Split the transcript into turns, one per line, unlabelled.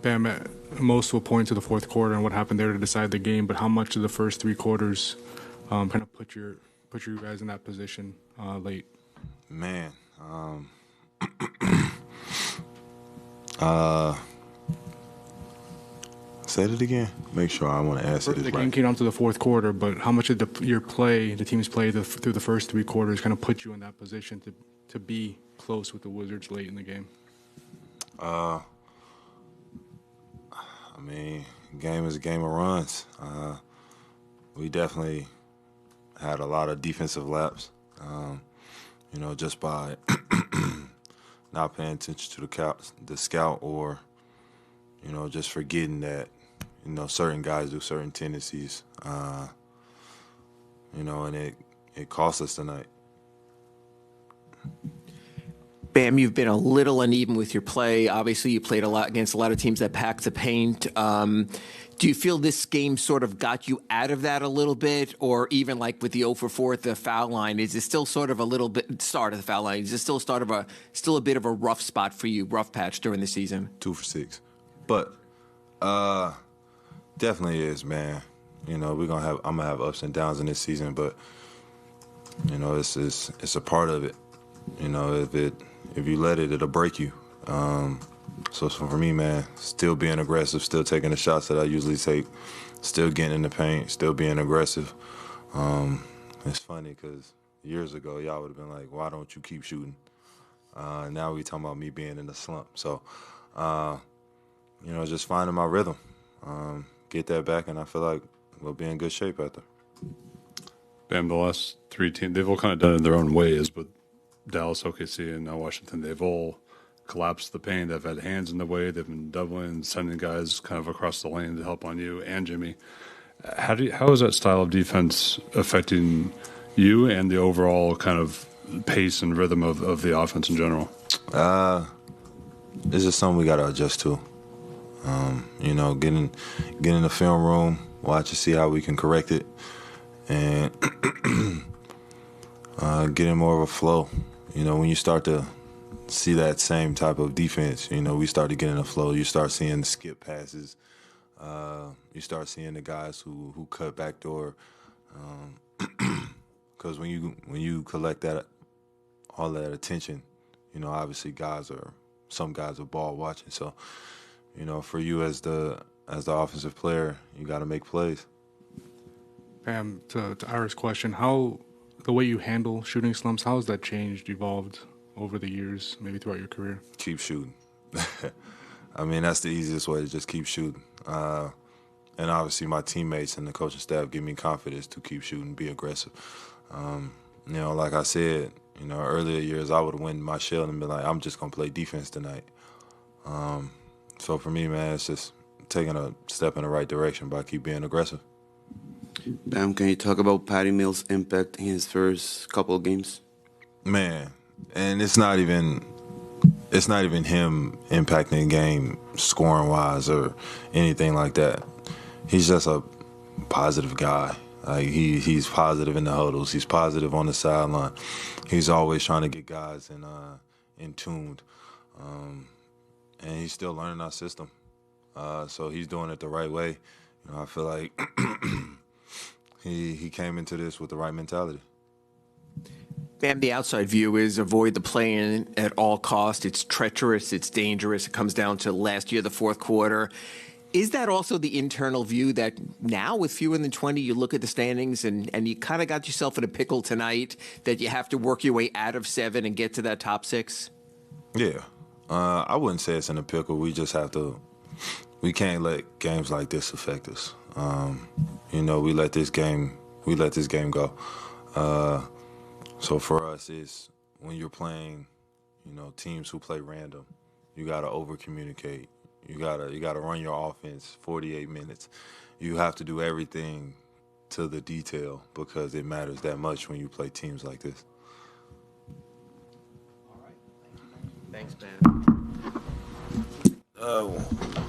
Bam, most will point to the fourth quarter and what happened there to decide the game, but how much of the first three quarters kind of put you guys in that position late?
Man, say it again. Make sure I want to answer this
The
right.
game came down to the fourth quarter, but how much did the team's play through the first three quarters kind of put you in that position to be close with the Wizards late in the game?
I mean, game is a game of runs. We definitely had a lot of defensive laps, just by not paying attention to the scout or, just forgetting that, certain guys do certain tendencies, and it cost us tonight.
Bam, you've been a little uneven with your play. Obviously, you played a lot against a lot of teams that pack the paint. Do you feel this game sort of got you out of that a little bit? Or even like with the 0 for 4 at the foul line, is it still sort of a little bit start of the foul line? Is it still still a bit of a rough spot for you, rough patch during the season?
2 for 6. But definitely is, man. I'm gonna have ups and downs in this season, but it's a part of it. If you let it, it'll break you. So for me, man, still being aggressive, still taking the shots that I usually take, still getting in the paint, still being aggressive. It's funny because years ago, y'all would have been like, why don't you keep shooting? Now we talking about me being in the slump. So, just finding my rhythm, get that back, and I feel like we'll be in good shape after.
Bam, the last three teams, they've all kind of done it in their own ways, but Dallas, OKC, and now Washington, they've all collapsed the paint. They've had hands in the way. They've been doubling, sending guys kind of across the lane to help on you and Jimmy. How is that style of defense affecting you and the overall kind of pace and rhythm of the offense in general?
It's just something we got to adjust to. Get in the film room, watch and see how we can correct it, and get in more of a flow. When you start to see that same type of defense, we start to get in a flow. You start seeing the skip passes. You start seeing the guys who cut backdoor. Because when you collect all that attention, obviously some guys are ball watching. So, for you as the offensive player, you got to make plays.
Pam, to Ira's question, how the way you handle shooting slumps, how has that changed, evolved over the years, maybe throughout your career?
Keep shooting. I mean, that's the easiest way to just keep shooting. And obviously my teammates and the coaching staff give me confidence to keep shooting, be aggressive. Like I said, earlier years I would have went in my shell and been like, I'm just going to play defense tonight. So for me, man, it's just taking a step in the right direction by keep being aggressive.
Bam, can you talk about Patty Mills' impact in his first couple of games?
Man, and it's not even him impacting the game scoring wise or anything like that. He's just a positive guy. Like he's positive in the huddles. He's positive on the sideline. He's always trying to get guys in tuned, and he's still learning our system. So he's doing it the right way. I feel like he came into this with the right mentality.
Bam, the outside view is avoid the play-in at all costs. It's treacherous. It's dangerous. It comes down to last year, the fourth quarter. Is that also the internal view that now with fewer than 20, you look at the standings and you kind of got yourself in a pickle tonight that you have to work your way out of 7 and get to that top 6?
Yeah. I wouldn't say it's in a pickle. We just have to – we can't let games like this affect us. We let this game go. So for us, it's when you're playing, teams who play random, you got to over-communicate. You gotta run your offense 48 minutes. You have to do everything to the detail because it matters that much when you play teams like this.
All right. Thanks, man.